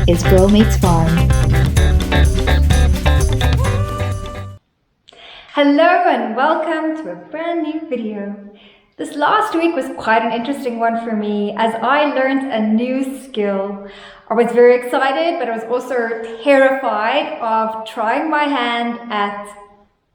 is Girl Meets Farm. Hello and welcome to a brand new video. This last week was quite an interesting one for me as I learned a new skill. I was very excited, but I was also terrified of trying my hand at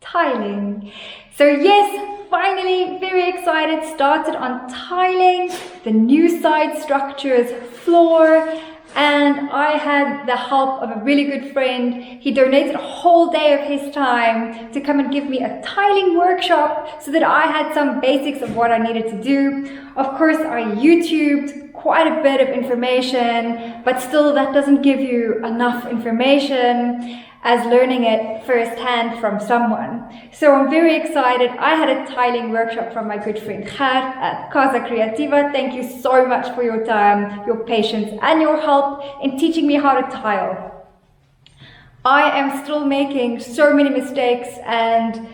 tiling. So yes, finally very excited, started on tiling the new side structures floor, and I had the help of a really good friend. He donated a whole day of his time to come and give me a tiling workshop so that I had some basics of what I needed to do. Of course, I YouTubed quite a bit of information, but still that doesn't give you enough information as learning it firsthand from someone. So I'm very excited. I had a tiling workshop from my good friend Ger at Casa Creativa. Thank you so much for your time, your patience, and your help in teaching me how to tile. I am still making so many mistakes, and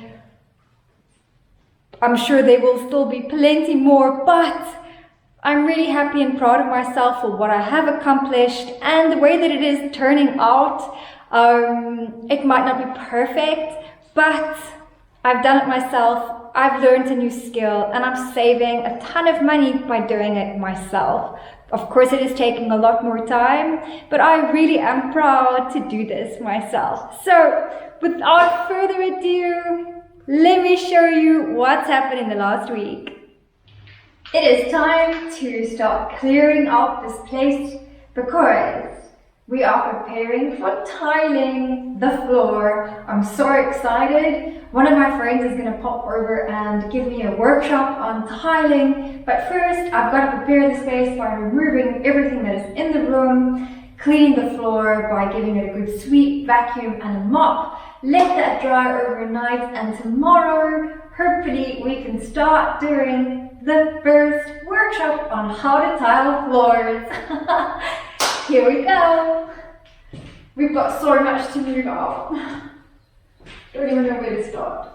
I'm sure there will still be plenty more, but I'm really happy and proud of myself for what I have accomplished and the way that it is turning out. It might not be perfect, but I've done it myself. I've learned a new skill and I'm saving a ton of money by doing it myself. Of course, it is taking a lot more time, but I really am proud to do this myself. So without further ado, let me show you what's happened in the last week. It is time to start clearing out this place because we are preparing for tiling the floor. I'm so excited. One of my friends is going to pop over and give me a workshop on tiling. But first, I've got to prepare the space by removing everything that is in the room, cleaning the floor by giving it a good sweep, vacuum and a mop. Let that dry overnight, and tomorrow, hopefully, we can start doing the first workshop on how to tile floors. Here we go. We've got so much to move out. Don't even know where to start.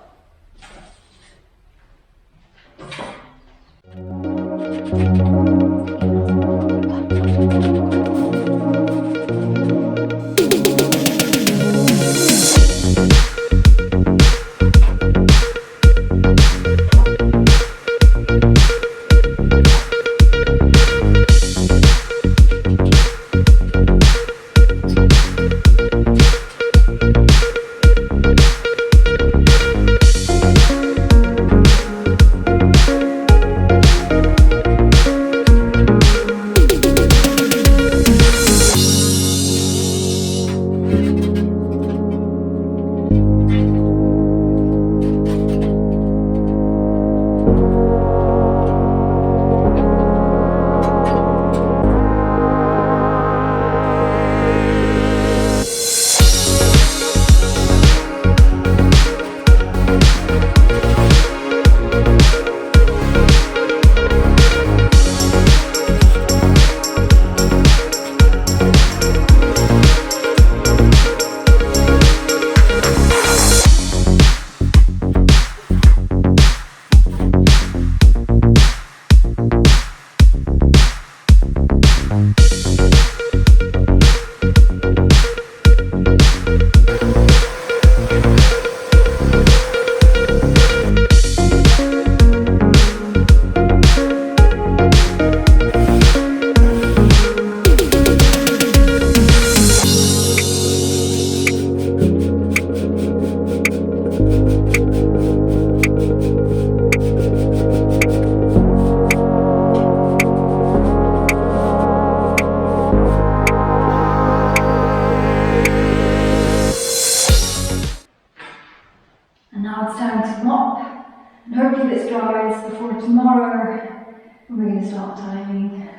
Tomorrow we're going to start tiling.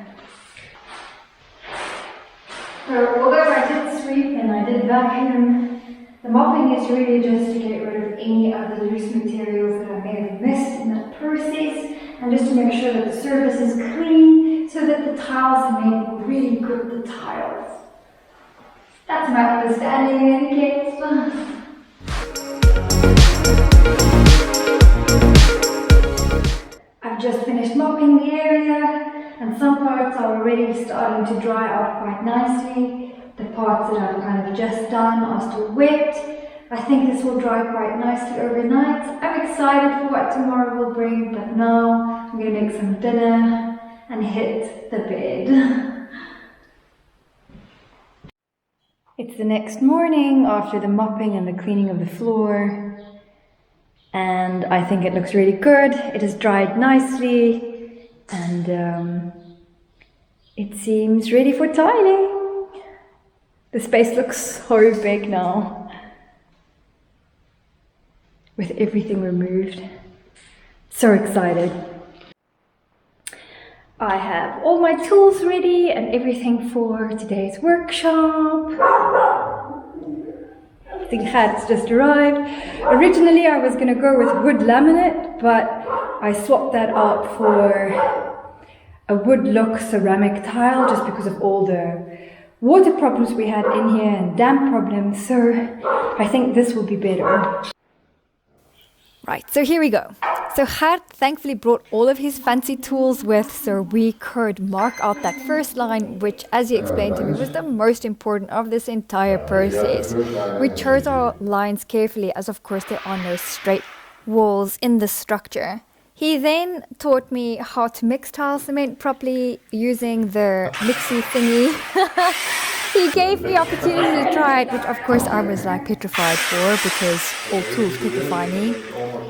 So although I did sweep and I did vacuum, the mopping is really just to get rid of any of the loose materials that I may have missed in that process, and just to make sure that the surface is clean so that the tiles may really grip the tiles. That's my understanding in any case. I've just finished mopping the area and some parts are already starting to dry out quite nicely. The parts that I've kind of just done are still wet. I think this will dry quite nicely overnight. I'm excited for what tomorrow will bring, but now I'm going to make some dinner and hit the bed. It's the next morning after the mopping and the cleaning of the floor, and I think it looks really good. It has dried nicely, and it seems ready for tiling. The space looks so big now, with everything removed. So excited. I have all my tools ready and everything for today's workshop. The cat's just arrived. Originally I was going to go with wood laminate, but I swapped that out for a wood look ceramic tile just because of all the water problems we had in here and damp problems, so I think this will be better. Right, so here we go. So Gert thankfully brought all of his fancy tools with so we could mark out that first line, which, as he explained to me, was the most important of this entire process. We chose our lines carefully as of course there are no straight walls in the structure. He then taught me how to mix tile cement properly using the mixy thingy. He gave me the opportunity to try it, which of course I was like petrified for because all tools petrify me.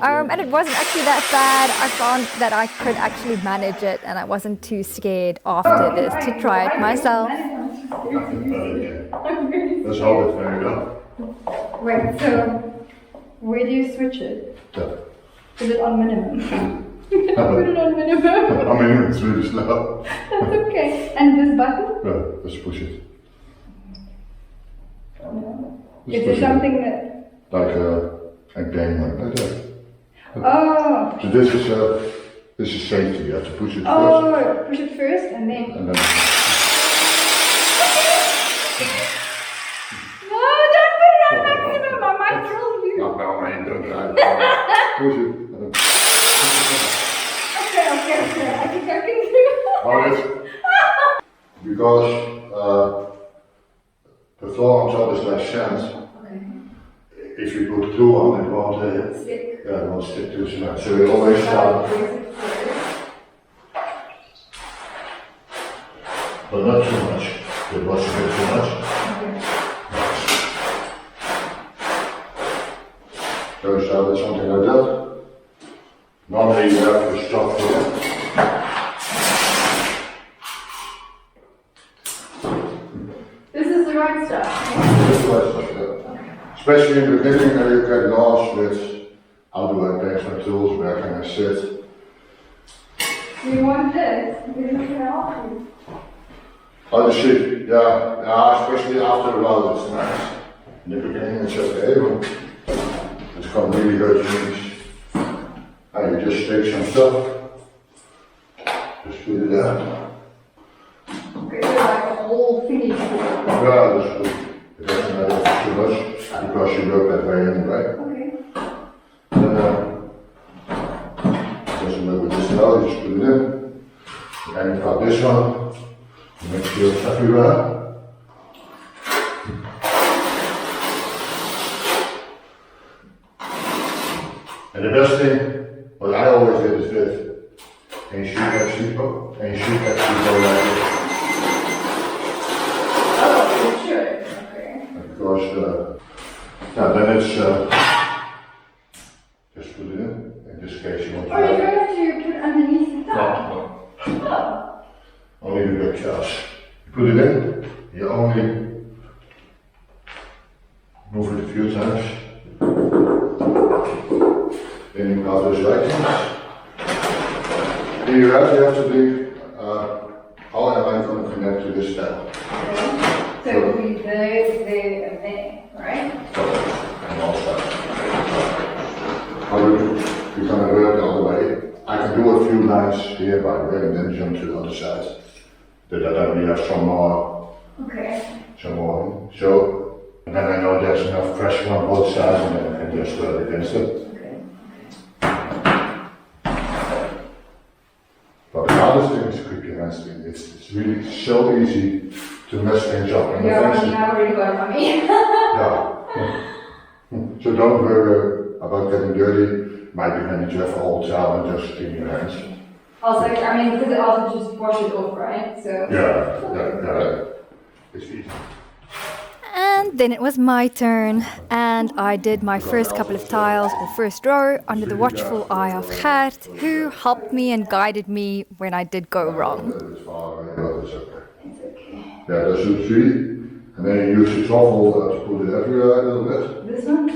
And it wasn't actually that bad. I found that I could actually manage it and I wasn't too scared after this to try it myself. Let's hold it very well. Wait, so where do you switch it? Yeah. Is it on minimum? You can put it on minimum. I mean, it's really slow. That's okay. And this button? Yeah, let's push it. Is there something that... Like a game like that. Oh! So this is safety, you have to push it first. Oh, push it first and then... And then... No, don't put it on maximum, I might kill you. No, I ain't doing that. Push it. Okay, I think I can do it. Alright. Because the floor on top is like sand. If you put glue on it, won't stick. Yeah, it won't stick to cement. So we always start, but not too much. It was a bit too much. So we start with something like that. Normally you have to stop here. This is the right stuff. This is right stuff, yeah. Especially in the beginning, you get lost with how do I place my tools, where can I sit. Do you want this? This is going to help you. Oh, the sheet, yeah, especially after a while it's nice. In the beginning it's okay, but it's got really good things. And you just take some stuff, just put it there. Okay, so like a whole thingy. Yeah, that's good. It doesn't matter too much. Because you work that way anyway. Okay. Then, doesn't matter with this now, just put it in. And you've got this one. Make sure it's everywhere. And the best thing, what I always did is this. And you shoot that sheep up, and you shoot that sheep over like this. Oh, you should. Okay. Because, yeah, then it's, just put it in this case you want to. Oh, you don't have to put it underneath the top? No. Oh. Only the big jars. You put it in, you only move it a few times. Then you got those items. Then you have to think, how am I going to connect to this step? Okay. So it will be there, and there, right? And also, we're going to work the other way. I can do a few lines here by the way, and then jump to the other side. That then we have some more. Okay. Some more. So, and then I know there's enough pressure on both sides, and then I can just work against it. Okay. But the hardest thing is to keep your hands in. It's really so easy to mess things up. And Yeah, eventually- I already got money. yeah. So don't worry about getting dirty. Might be handy to have an old towel and just clean your hands. Also, I mean, because it also just wash it off, right? So. Yeah. It's easy. And then it was my turn, and I did my first couple of tiles or first row under the watchful eye of Gert, who helped me and guided me when I did go wrong. It's far away, but it's okay. It's okay. Yeah, that should see. And then you use the truffle to put it everywhere a little bit. This one?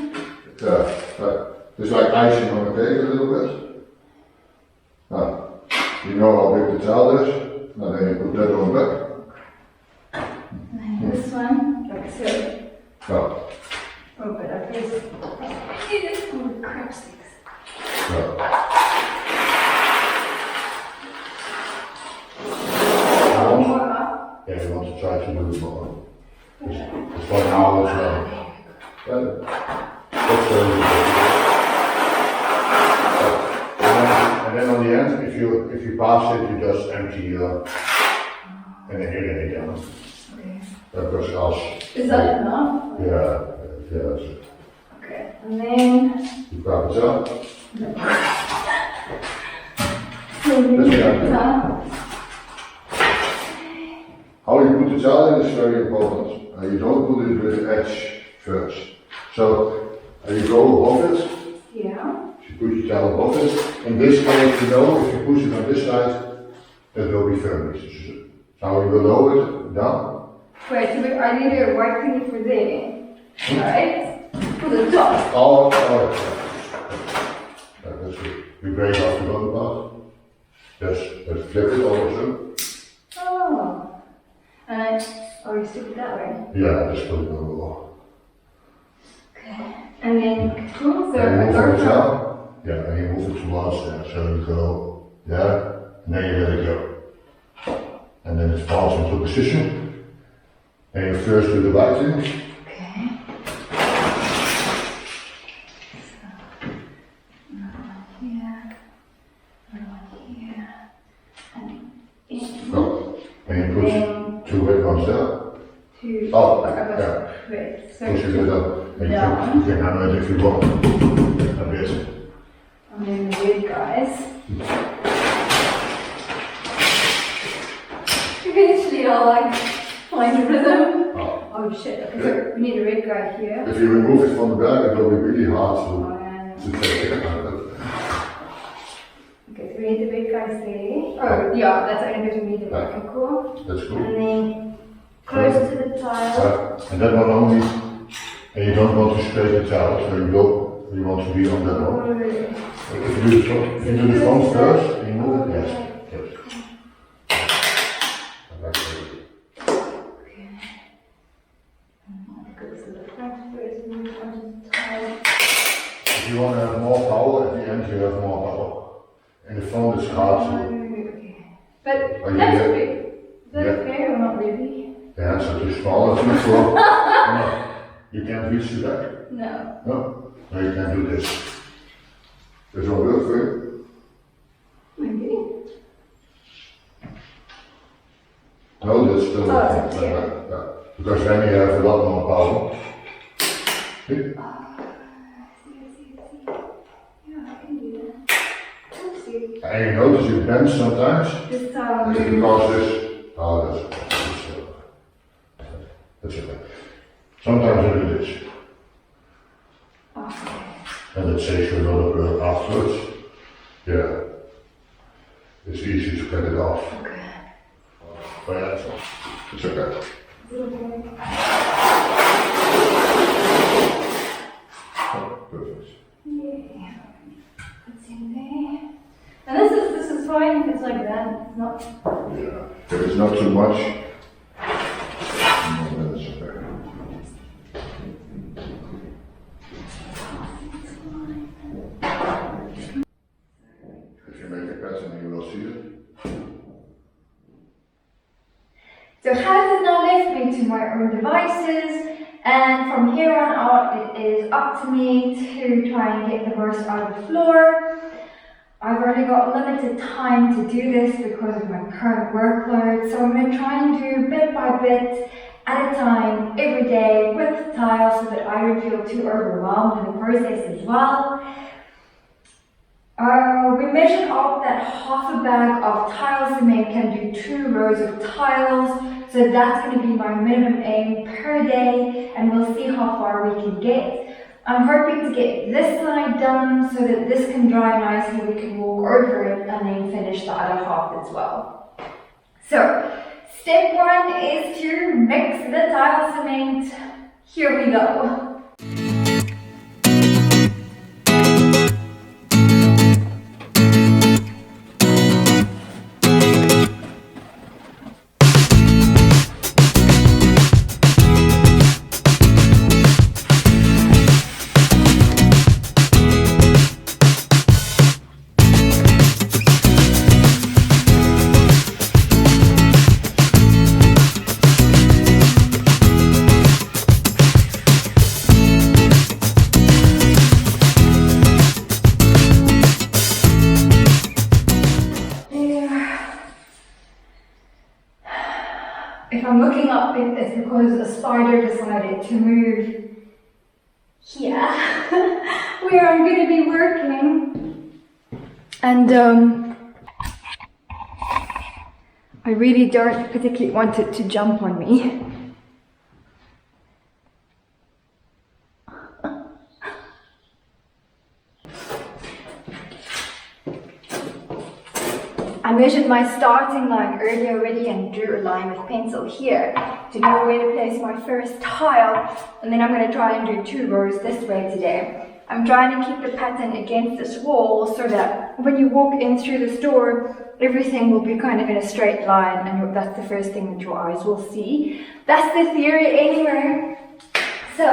Yeah, it's like icing on a cake a little bit. Now, you know how big the towel is, and then you put that on back. And this one, like so. Yeah. Oh, but I guess. Oh, crap sticks. Yeah. More up. Yeah, you want to try to do it more. It's for now as well. That's very good. And then on the end, if you pass it, you just empty and then you get it down. Okay. That goes else. Is that enough? Yeah, that's it. Okay. And then. You grab it up. So you This need guy. to. How you put the towel in is very important. You don't put it with the edge first. So you go above it. Yeah. You put your towel above it. In this case, you know, if you push it on this side, it will be firmly. So you will lower it down. Wait, so I need a white thingy for there, right? For the top. Oh, that's good. You break off the bottom part. Just flip it also. Oh. And you stick it that way? Yeah, just put it on the wall. Okay. And then, cool, so And I you go move it from. down. Yeah, and you move it towards there. So you go, and then you let it go. And then it falls into position. And you first do the right thing. Okay. So, here, here, and in. Go. And you put two red ones there. Two. Oh, yeah. Wait, so. Push it up. And Down. you can hammer it if you want. A bit. And then the red guys. Eventually I'll like find a rhythm. Oh shit, okay, so we need a red guy here. If you remove it from the bag, it will be really hard Oh, to take it out. okay, so we need the red guys there. Oh yeah, that's the only bit we need. Okay, cool. That's And good. then close to the tile. And that one only, and you don't want to scrape the towel, so you want to be on that one. If you do the front first, and you move it, yes. I like that. Okay. Go to the front first, move onto the tile. If you want to have more power, at the end you have more power. In the front it's hard to, Okay. But Oh, that's yeah. okay. Is that Yeah. okay or not really? the hands are too small, it's too slow. No, you can't reach the back. No. No, you can do this. This will work for you. Maybe. No, that's still Oh, yeah. yeah. Because then you have a lot more power. See? Yeah, I can do that. Oopsie. And you notice you bend sometimes. This It's because this. Oh, that's okay. Sometimes I do this. Okay. And it saves you a lot of work afterwards. Yeah. It's easy to get it off. Okay. But yeah, it's okay. Oh, perfect. Yeah. That's in there. And this is fine if it's like that. It's not. Yeah. If it's not too much, then it's okay. If you make a pattern, you will see it. So Gert has now left me to my own devices, and from here on out it is up to me to try and get the most out of the floor. I've only got limited time to do this because of my current workload, so I'm going to try and do bit by bit at a time every day with tiles so that I don't feel too overwhelmed in the process as well. We measured out that half a bag of tile cement can do 2 rows of tiles, so that's going to be my minimum aim per day, and we'll see how far we can get. I'm hoping to get this side done so that this can dry nicely, we can walk over it and then finish the other half as well. So, step 1 is to mix the tile cement. Here we go. If I'm looking up, it's because a spider decided to move here, where I'm going to be working. And I really don't particularly want it to jump on me. I measured my starting line earlier already and drew a line with pencil here to know where to place my first tile, and then I'm going to try and do 2 rows this way today. I'm trying to keep the pattern against this wall so that when you walk in through this door, everything will be kind of in a straight line, and that's the first thing that your eyes will see. That's the theory anyway. So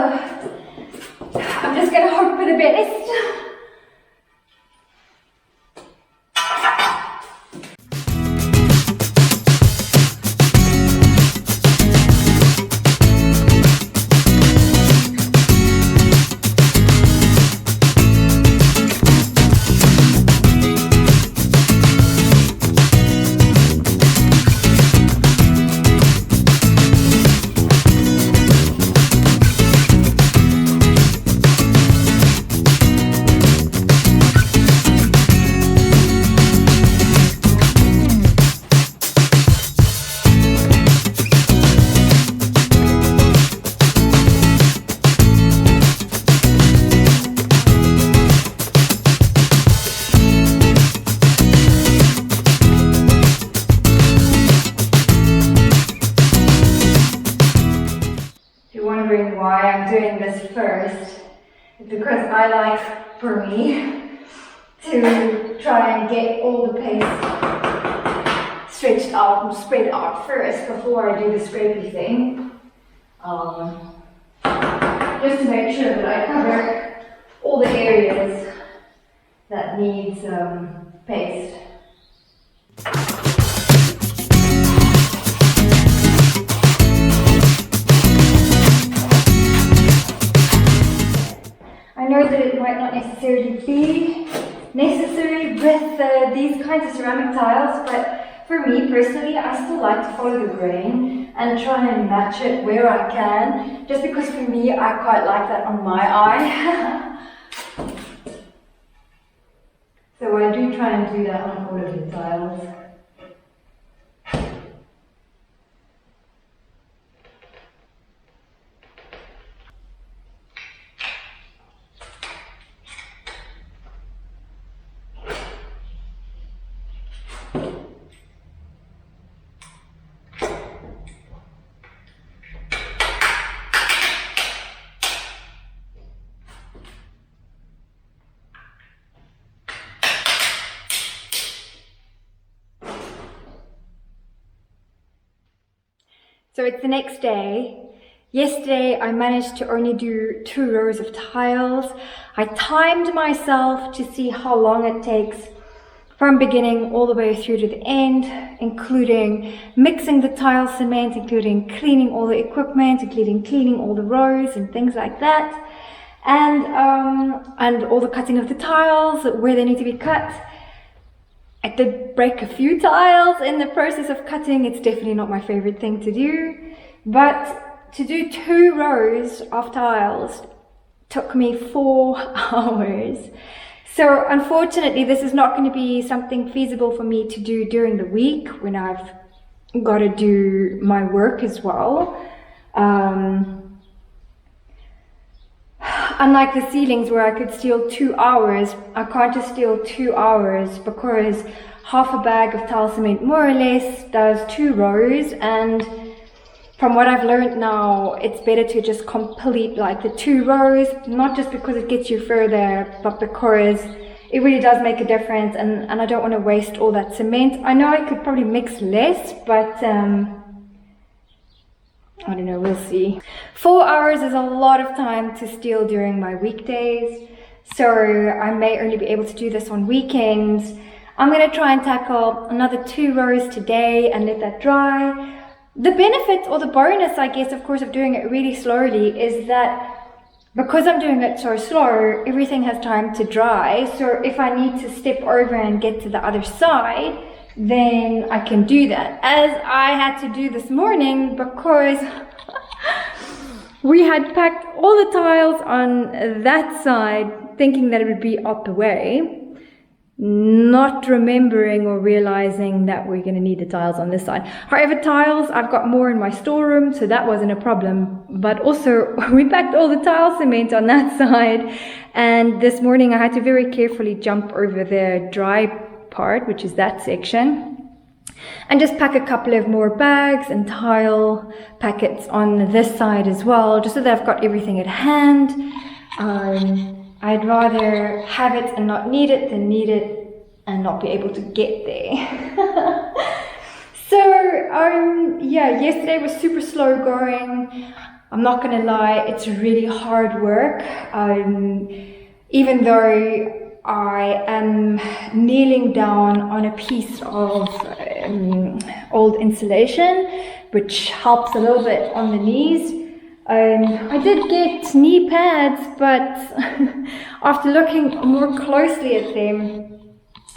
I'm just going to hope for the best. Why I'm doing this first is because I like, for me, to try and get all the paste stretched out and spread out first before I do the scrapey thing. Just to make sure that I cover all the areas that need paste. I know that it might not necessarily be necessary with these kinds of ceramic tiles, but for me personally, I still like to follow the grain and try and match it where I can, just because for me, I quite like that on my eye. So I do try and do that on all of the tiles. So it's the next day. Yesterday I managed to only do 2 rows of tiles. I timed myself to see how long it takes from beginning all the way through to the end, including mixing the tile cement, including cleaning all the equipment, including cleaning all the rows and things like that, and all the cutting of the tiles, where they need to be cut. I did break a few tiles in the process of cutting. It's definitely not my favorite thing to do, but to do 2 rows of tiles took me 4 hours. So unfortunately, this is not going to be something feasible for me to do during the week when I've got to do my work as well. Unlike the ceilings where I could steal 2 hours, I can't just steal 2 hours because half a bag of tile cement more or less does 2 rows, and from what I've learned now, it's better to just complete like the 2 rows, not just because it gets you further, but because it really does make a difference, and I don't want to waste all that cement. I know I could probably mix less, but I don't know, we'll see. 4 hours is a lot of time to steal during my weekdays, so I may only be able to do this on weekends. I'm going to try and tackle another 2 rows today and let that dry. The benefit or the bonus, I guess, of course, of doing it really slowly is that because I'm doing it so slow, everything has time to dry. So if I need to step over and get to the other side, then I can do that, as I had to do this morning because we had packed all the tiles on that side thinking that it would be up the way, not remembering or realizing that we're going to need the tiles on this side. However, tiles, I've got more in my storeroom, so that wasn't a problem. But also, we packed all the tile cement on that side, and this morning I had to very carefully jump over the dry part, which is that section, and just pack a couple of more bags and tile packets on this side as well, just so that I've got everything at hand. I'd rather have it and not need it than need it and not be able to get there. So yeah, yesterday was super slow going. I'm not gonna lie, it's really hard work. Even though I am kneeling down on a piece of old insulation, which helps a little bit on the knees. I did get knee pads, but after looking more closely at them,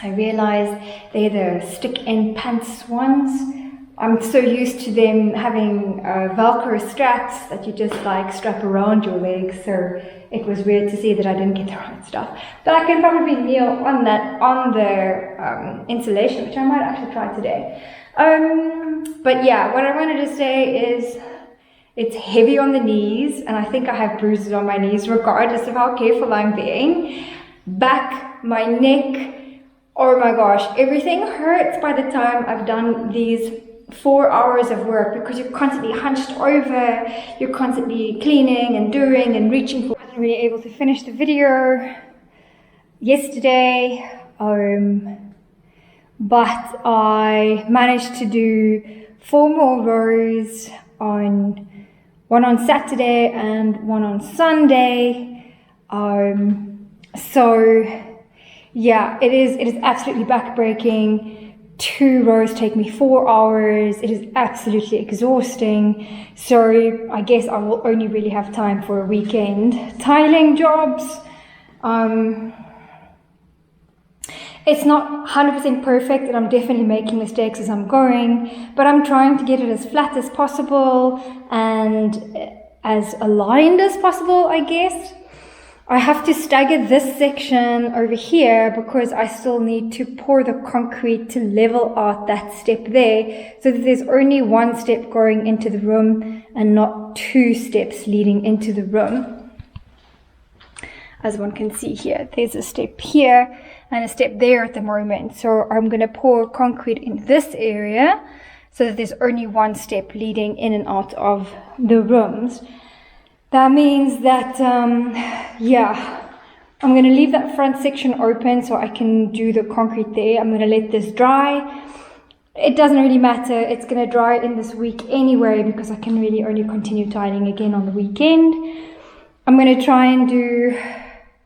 I realized they're the stick-in pants ones. I'm so used to them having Velcro straps that you just like strap around your legs, so it was weird to see that I didn't get the right stuff. But I can probably kneel on that, on the insulation, which I might actually try today. But yeah, what I wanted to say is it's heavy on the knees, and I think I have bruises on my knees regardless of how careful I'm being. Back, my neck, oh my gosh, everything hurts by the time I've done these 4 hours of work, because you're constantly hunched over, you're constantly cleaning and doing and reaching for. I wasn't really able to finish the video yesterday, but I managed to do 4 more rows, one on Saturday and one on Sunday. So yeah, it is absolutely backbreaking. 2 rows take me 4 hours. It is absolutely exhausting. So I guess I will only really have time for a weekend tiling jobs. It's not 100% perfect, and I'm definitely making mistakes as I'm going, but I'm trying to get it as flat as possible and as aligned as possible, I guess. I have to stagger this section over here because I still need to pour the concrete to level out that step there, so that there's only 1 step going into the room and not 2 steps leading into the room. As one can see here, there's a step here and a step there at the moment. So I'm going to pour concrete in this area so that there's only 1 step leading in and out of the rooms. That means that, yeah, I'm going to leave that front section open so I can do the concrete there. I'm going to let this dry. It doesn't really matter. It's going to dry in this week anyway, because I can really only continue tiling again on the weekend. I'm going to try and do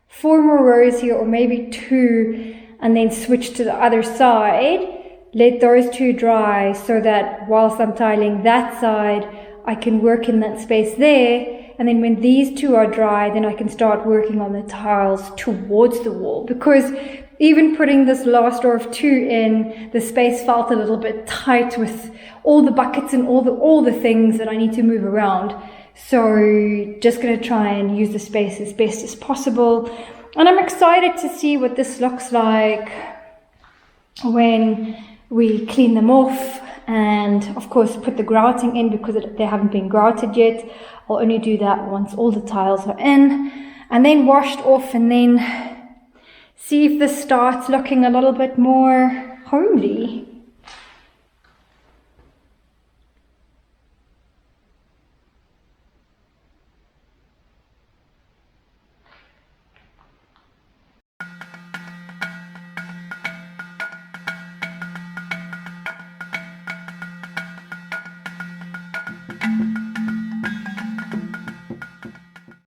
4 more rows here, or maybe 2, and then switch to the other side. Let those 2 dry so that whilst I'm tiling that side, I can work in that space there. And then when these 2 are dry, then I can start working on the tiles towards the wall. Because even putting this last row of 2 in, the space felt a little bit tight with all the buckets and all the things that I need to move around. So just going to try and use the space as best as possible. And I'm excited to see what this looks like when we clean them off, and of course put the grouting in, because they haven't been grouted yet. I'll only do that once all the tiles are in and then washed off, and then see if this starts looking a little bit more homely.